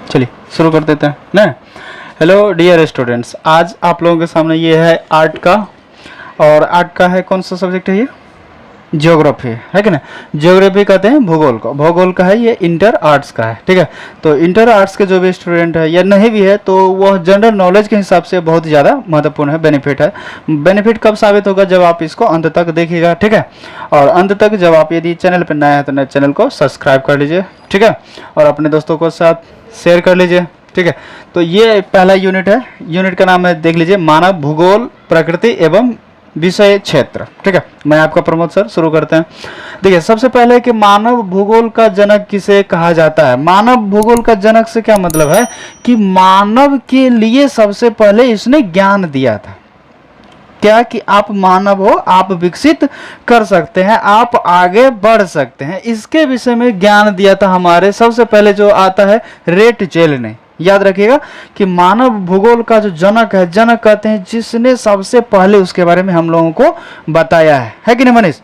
चलिए शुरू कर देते हैं ना। हेलो डियर स्टूडेंट्स, आज आप लोगों के सामने ये है आर्ट का, और आर्ट का है कौन सा सब्जेक्ट है? ये ज्योग्राफी है कि ना। ज्योग्राफी कहते हैं भूगोल को, भूगोल का है, ये इंटर आर्ट्स का है, ठीक है। तो इंटर आर्ट्स के जो भी स्टूडेंट है या नहीं भी है तो वह जनरल नॉलेज के हिसाब से बहुत ज़्यादा महत्वपूर्ण है, बेनिफिट है। बेनिफिट कब साबित होगा? जब आप इसको अंत तक देखिएगा, ठीक है। और अंत तक जब आप यदि चैनल पर नए हैं तो नए चैनल को सब्सक्राइब कर लीजिए, ठीक है, और अपने दोस्तों को साथ शेयर कर लीजिए, ठीक है। तो ये पहला यूनिट है, यूनिट का नाम है देख लीजिए, मानव भूगोल प्रकृति एवं विषय क्षेत्र, ठीक है। मैं आपका प्रमोद सर, शुरू करते हैं। देखिए सबसे पहले कि मानव भूगोल का जनक किसे कहा जाता है। मानव भूगोल का जनक से क्या मतलब है कि मानव के लिए सबसे पहले इसने ज्ञान दिया था। क्या कि आप मानव हो, आप विकसित कर सकते हैं, आप आगे बढ़ सकते हैं, इसके विषय में ज्ञान दिया था हमारे सबसे पहले जो आता है रे टचेल ने। याद रखिएगा कि मानव भूगोल का जो जनक है, जनक कहते हैं जिसने सबसे पहले उसके बारे में हम लोगों को बताया है कि नहीं मनीष?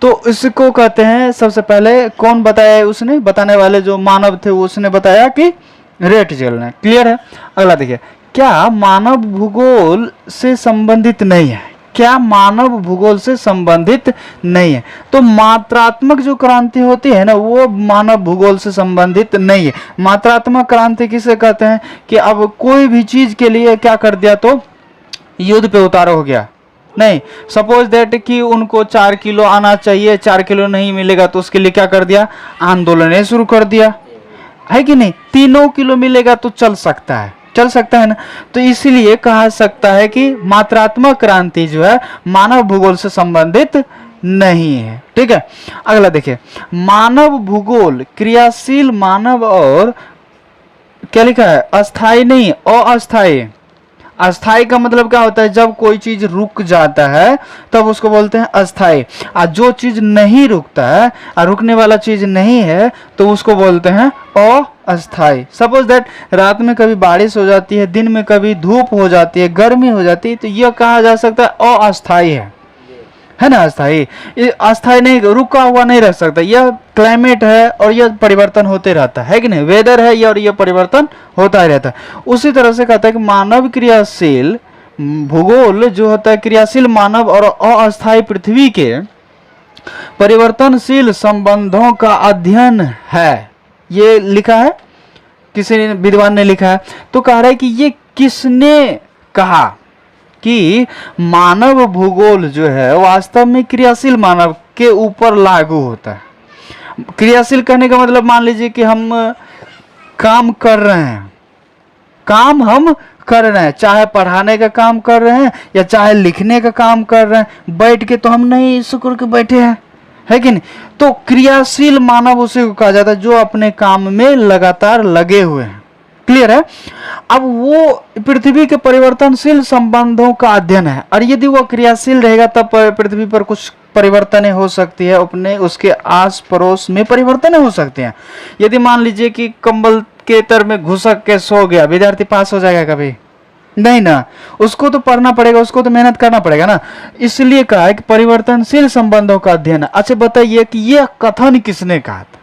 तो इसको कहते हैं सबसे पहले कौन बताया है? उसने, बताने वाले जो मानव थे उसने बताया कि रे टचेल ने। क्लियर है? अगला देखिए, क्या मानव भूगोल से संबंधित नहीं है? क्या मानव भूगोल से संबंधित नहीं है? तो मात्रात्मक जो क्रांति होती है ना, वो मानव भूगोल से संबंधित नहीं है। मात्रात्मक क्रांति किसे कहते हैं कि अब कोई भी चीज के लिए क्या कर दिया तो युद्ध पे उतार हो गया। नहीं, सपोज दैट कि उनको 4 किलो आना चाहिए, 4 किलो नहीं मिलेगा तो उसके लिए क्या कर दिया? आंदोलन शुरू कर दिया, है कि नहीं? 3 किलो मिलेगा तो चल सकता है, चल सकता है ना। तो इसीलिए कहा सकता है कि मात्रात्मक क्रांति जो है मानव भूगोल से संबंधित नहीं है, ठीक है। अगला देखिए, मानव भूगोल क्रियाशील मानव और क्या लिखा है? अस्थाई नहीं, अस्थाई। अस्थाई का मतलब क्या होता है? जब कोई चीज रुक जाता है तब उसको बोलते हैं अस्थाई, और जो चीज नहीं रुकता है और रुकने वाला चीज नहीं है तो उसको बोलते हैं अस्थाई। सपोज दैट रात में कभी बारिश हो जाती है, दिन में कभी धूप हो जाती है, गर्मी हो जाती है, तो यह कहा जा सकता है अस्थाई है ना। अस्थाई, ये अस्थाई नहीं, रुका हुआ नहीं रह सकता। यह क्लाइमेट है और यह परिवर्तन होते रहता है कि नहीं? वेदर है ये, और यह परिवर्तन होता ही रहता है। उसी तरह से कहता है कि मानव क्रियाशील भूगोल जो होता है क्रियाशील मानव और अस्थाई पृथ्वी के परिवर्तनशील संबंधों का अध्ययन है। ये लिखा है, किसी विद्वान ने लिखा है। तो कह रहा है कि ये किसने कहा कि मानव भूगोल जो है वास्तव में क्रियाशील मानव के ऊपर लागू होता है। क्रियाशील कहने का मतलब मान लीजिए कि हम काम कर रहे हैं, काम हम कर रहे हैं, चाहे पढ़ाने का काम कर रहे हैं या चाहे लिखने का काम कर रहे हैं, बैठ के तो हम नहीं शुक्र के बैठे हैं, है कि नहीं? तो क्रियाशील मानव उसे कहा जाता है जो अपने काम में लगातार लगे हुए हैं। क्लियर है? अब वो पृथ्वी के परिवर्तनशील संबंधों का अध्ययन है, और यदि वो क्रियाशील रहेगा तब पृथ्वी पर कुछ परिवर्तन हो सकती है, अपने उसके आस पड़ोस में परिवर्तन हो सकते हैं। यदि मान लीजिए कि कंबल के तर में घुसक के सो गया, विद्यार्थी पास हो जाएगा कभी? नहीं ना, उसको तो पढ़ना पड़ेगा, उसको तो मेहनत करना पड़ेगा ना। इसलिए कहा है कि परिवर्तनशील संबंधों का अध्ययन है। अच्छा बताइए कि यह कथन किसने कहा था?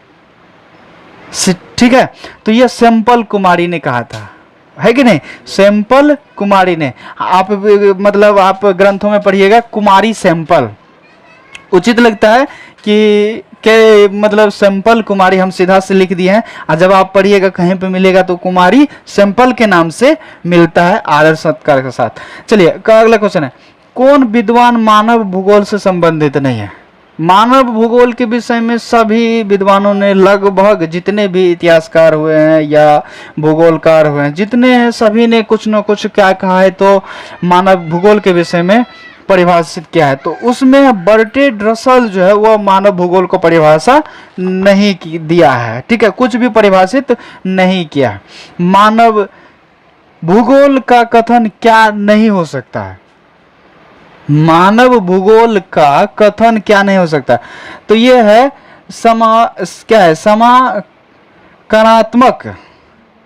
ठीक है, तो यह सैंपल कुमारी ने कहा था, है कि नहीं? सैंपल कुमारी ने। आप मतलब आप ग्रंथों में पढ़िएगा कुमारी सैंपल, उचित लगता है कि मतलब सैंपल कुमारी हम सीधा से लिख दिए हैं, और जब आप पढ़िएगा कहीं पे मिलेगा तो कुमारी सैंपल के नाम से मिलता है आदर सत्कार के साथ। चलिए अगला क्वेश्चन है, कौन विद्वान मानव भूगोल से संबंधित नहीं है? मानव भूगोल के विषय में सभी विद्वानों ने, लगभग जितने भी इतिहासकार हुए हैं या भूगोलकार हुए हैं, जितने हैं सभी ने कुछ न कुछ क्या कहा है तो मानव भूगोल के विषय में परिभाषित किया है। तो उसमें बर्ट्रैंड रसल जो है वह मानव भूगोल को परिभाषा नहीं दिया है, ठीक है, कुछ भी परिभाषित नहीं किया। मानव भूगोल का कथन क्या नहीं हो सकता है? मानव भूगोल का कथन क्या नहीं हो सकता? तो यह है क्या है?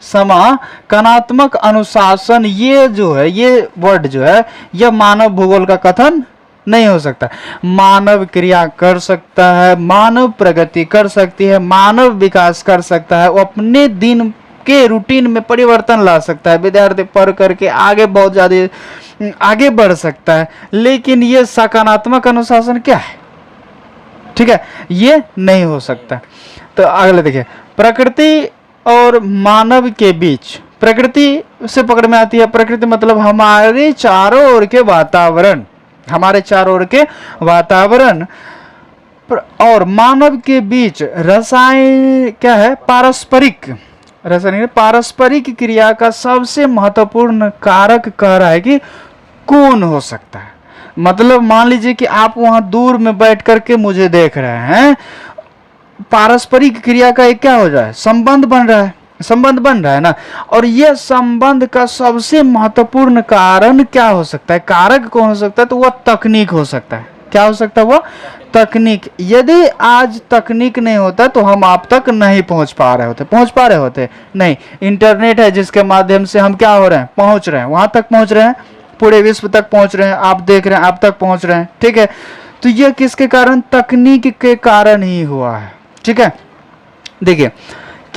समाकलनात्मक अनुशासन। ये जो है, ये वर्ड जो है, यह मानव भूगोल का कथन नहीं हो सकता। मानव क्रिया कर सकता है, मानव प्रगति कर सकती है, मानव विकास कर सकता है, वो अपने दिन के रूटीन में परिवर्तन ला सकता है, विद्यार्थी पढ़ करके आगे बहुत ज़्यादा आगे बढ़ सकता है, लेकिन ये सकारात्मक अनुशासन क्या है? ठीक है, ये नहीं हो सकता। तो अगले देखिए, प्रकृति और मानव के बीच, प्रकृति से पकड़ में आती है, प्रकृति मतलब हमारे चारों ओर के वातावरण, हमारे चारों ओर के वातावरण और मानव के बीच रसायन क्या है? पारस्परिक, रासायनिक पारस्परिक क्रिया का सबसे महत्वपूर्ण कारक कह रहा है कि कौन हो सकता है। मतलब मान लीजिए कि आप वहां दूर में बैठ करके मुझे देख रहे हैं, पारस्परिक क्रिया का एक क्या हो रहा है? संबंध बन रहा है, संबंध बन रहा है ना। और यह संबंध का सबसे महत्वपूर्ण कारण क्या हो सकता है? कारक कौन हो सकता है? तो वह तकनीक हो सकता है। क्या हो सकता है? वह तकनीक। यदि आज तकनीक नहीं होता तो हम आप तक नहीं पहुंच पा रहे होते नहीं। इंटरनेट है जिसके माध्यम से हम क्या हो रहे हैं? पहुंच रहे हैं, वहां तक पहुंच रहे हैं, पूरे विश्व तक पहुंच रहे हैं, आप देख रहे हैं, आप तक पहुंच रहे हैं। ठीक है, तो यह किसके कारण? तकनीक के कारण ही हुआ है। ठीक है, देखिए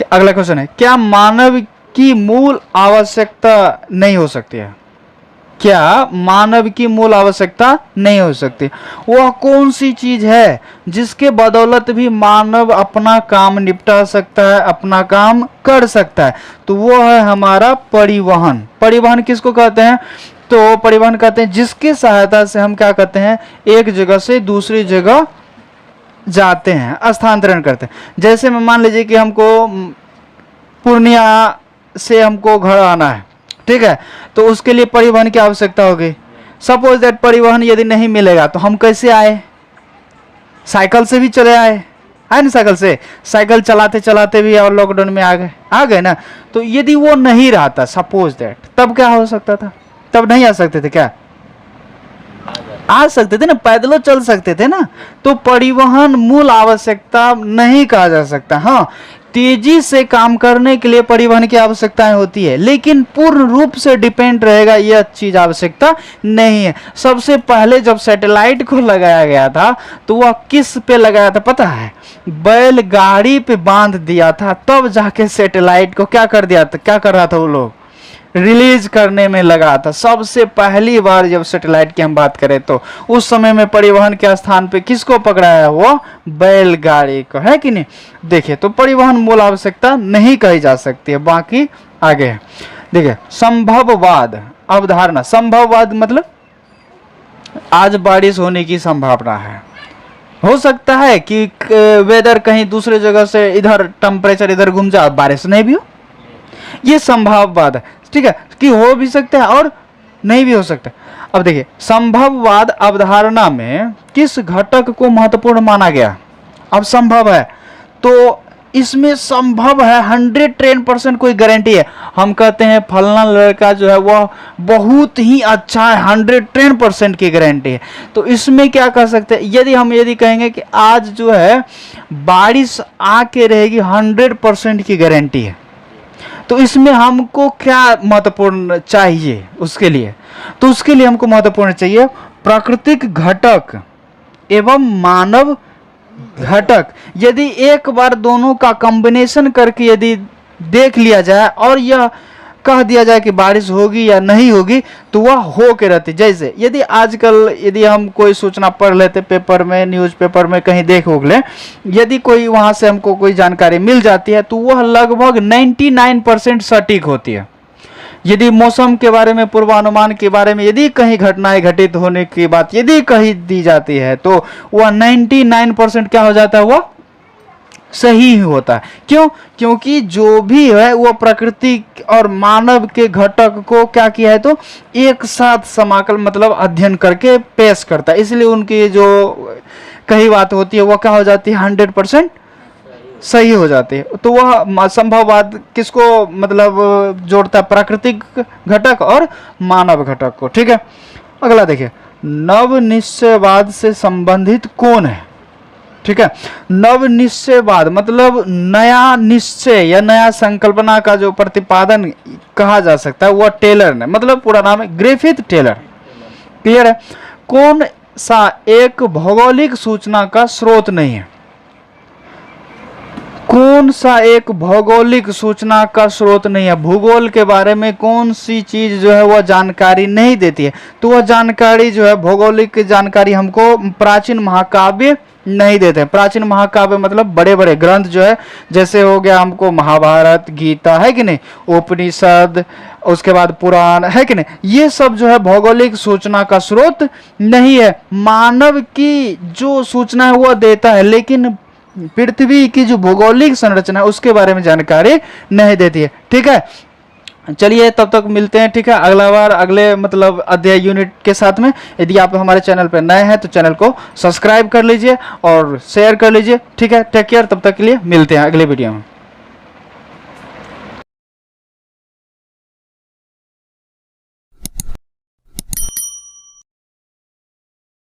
अगला क्वेश्चन है, क्या मानव की मूल आवश्यकता नहीं हो सकती है? क्या मानव की मूल आवश्यकता नहीं हो सकती? वह कौन सी चीज है जिसके बदौलत भी मानव अपना काम निपटा सकता है, अपना काम कर सकता है? तो वो है हमारा परिवहन। परिवहन किसको कहते हैं? तो परिवहन कहते हैं जिसकी सहायता से हम क्या करते हैं? एक जगह से दूसरी जगह जाते हैं, स्थानांतरण करते हैं। जैसे मैं मान लीजिए कि हमको पूर्णिया से हमको घर आना है, ठीक है, तो उसके लिए परिवहन की आवश्यकता होगी। सपोज दैट परिवहन यदि नहीं मिलेगा तो हम कैसे आए? साइकिल से भी चले आए, है ना, साइकिल चलाते चलाते भी और लॉकडाउन में आ गए ना। तो यदि वो नहीं रहा था सपोज दैट, तब क्या हो सकता था? तब नहीं आ सकते थे क्या? आ सकते थे ना, पैदलों चल सकते थे ना। तो परिवहन मूल आवश्यकता नहीं कहा जा सकता। हाँ, तेजी से काम करने के लिए परिवहन की आवश्यकताएं होती है, लेकिन पूर्ण रूप से डिपेंड रहेगा यह चीज आवश्यकता नहीं है। सबसे पहले जब सैटेलाइट को लगाया गया था तो वह किस पे लगाया था पता है? बैलगाड़ी पे बांध दिया था, तब जाके सैटेलाइट को क्या कर दिया था? क्या कर रहा था वो लोग? रिलीज करने में लगा था। सबसे पहली बार जब सैटेलाइट की हम बात करें तो उस समय में परिवहन के स्थान पे किसको पकड़ाया? वो बैलगाड़ी को, है कि नहीं? देखिए, तो परिवहन मूल आवश्यकता नहीं कही जा सकती है। बाकी आगे है, देखिए संभववाद अवधारणा। संभववाद मतलब आज बारिश होने की संभावना है, हो सकता है कि वेदर कहीं दूसरे जगह से इधर टेम्परेचर इधर घूम जाए, बारिश नहीं भी हो, ये संभववाद है। ठीक है, कि हो भी सकता है और नहीं भी हो सकता। अब देखिए, संभववाद अवधारणा में किस घटक को महत्वपूर्ण माना गया? अब संभव है तो इसमें संभव है 110% कोई गारंटी है। हम कहते हैं फलना लड़का जो है वह बहुत ही अच्छा है, 110% की गारंटी है। तो इसमें क्या कह सकते हैं? यदि कहेंगे कि आज जो है बारिश आके रहेगी, 100% की गारंटी है, तो इसमें हमको क्या महत्वपूर्ण चाहिए? उसके लिए हमको महत्वपूर्ण चाहिए प्राकृतिक घटक एवं मानव घटक। यदि एक बार दोनों का कॉम्बिनेशन करके यदि देख लिया जाए और यह कह दिया जाए कि बारिश होगी या नहीं होगी, तो वह हो के रहती। जैसे यदि आजकल यदि हम कोई सूचना पढ़ लेते पेपर में, न्यूज़पेपर में कहीं देख ले, यदि कोई वहां से हमको कोई जानकारी मिल जाती है तो वह लगभग 99% सटीक होती है। यदि मौसम के बारे में, पूर्वानुमान के बारे में यदि कहीं घटनाएं घटित होने की बात यदि कही दी जाती है तो वह 99% क्या हो जाता है? वह सही होता है। क्यों? क्योंकि जो भी है वो प्रकृति और मानव के घटक को क्या किया है? तो एक साथ समाकल मतलब अध्ययन करके पेश करता है, इसलिए उनकी जो कही बात होती है वो क्या हो जाती है? 100% सही हो जाती है। तो वह संभववाद किसको मतलब जोड़ता है? प्राकृतिक घटक और मानव घटक को। ठीक है, अगला देखिए, नव निश्चयवाद से संबंधित कौन है? ठीक है, नव निश्चयवाद मतलब नया निश्चय या नया संकल्पना का जो प्रतिपादन कहा जा सकता है वह टेलर ने, मतलब पूरा नाम है ग्रिफिथ टेलर। क्लियर है? कौन सा एक भौगोलिक सूचना का स्रोत नहीं है? कौन सा एक भौगोलिक सूचना का स्रोत नहीं है, भूगोल के बारे में कौन सी चीज जो है वह जानकारी नहीं देती है, तो वह जानकारी जो है भौगोलिक जानकारी हमको प्राचीन महाकाव्य नहीं देते हैं। प्राचीन महाकाव्य मतलब बड़े बड़े ग्रंथ जो है, जैसे हो गया हमको महाभारत, गीता, है कि नहीं, उपनिषद, उसके बाद पुराण, है कि नहीं, ये सब जो है भौगोलिक सूचना का स्रोत नहीं है। मानव की जो सूचना है वह देता है, लेकिन पृथ्वी की जो भौगोलिक संरचना है उसके बारे में जानकारी नहीं देती है। ठीक है, चलिए तब तक मिलते हैं। ठीक है, अगला बार अगले मतलब अध्याय यूनिट के साथ में। यदि आप हमारे चैनल पर नए हैं तो चैनल को सब्सक्राइब कर लीजिए और शेयर कर लीजिए। ठीक है, टेक केयर, तब तक के लिए मिलते हैं अगले वीडियो में।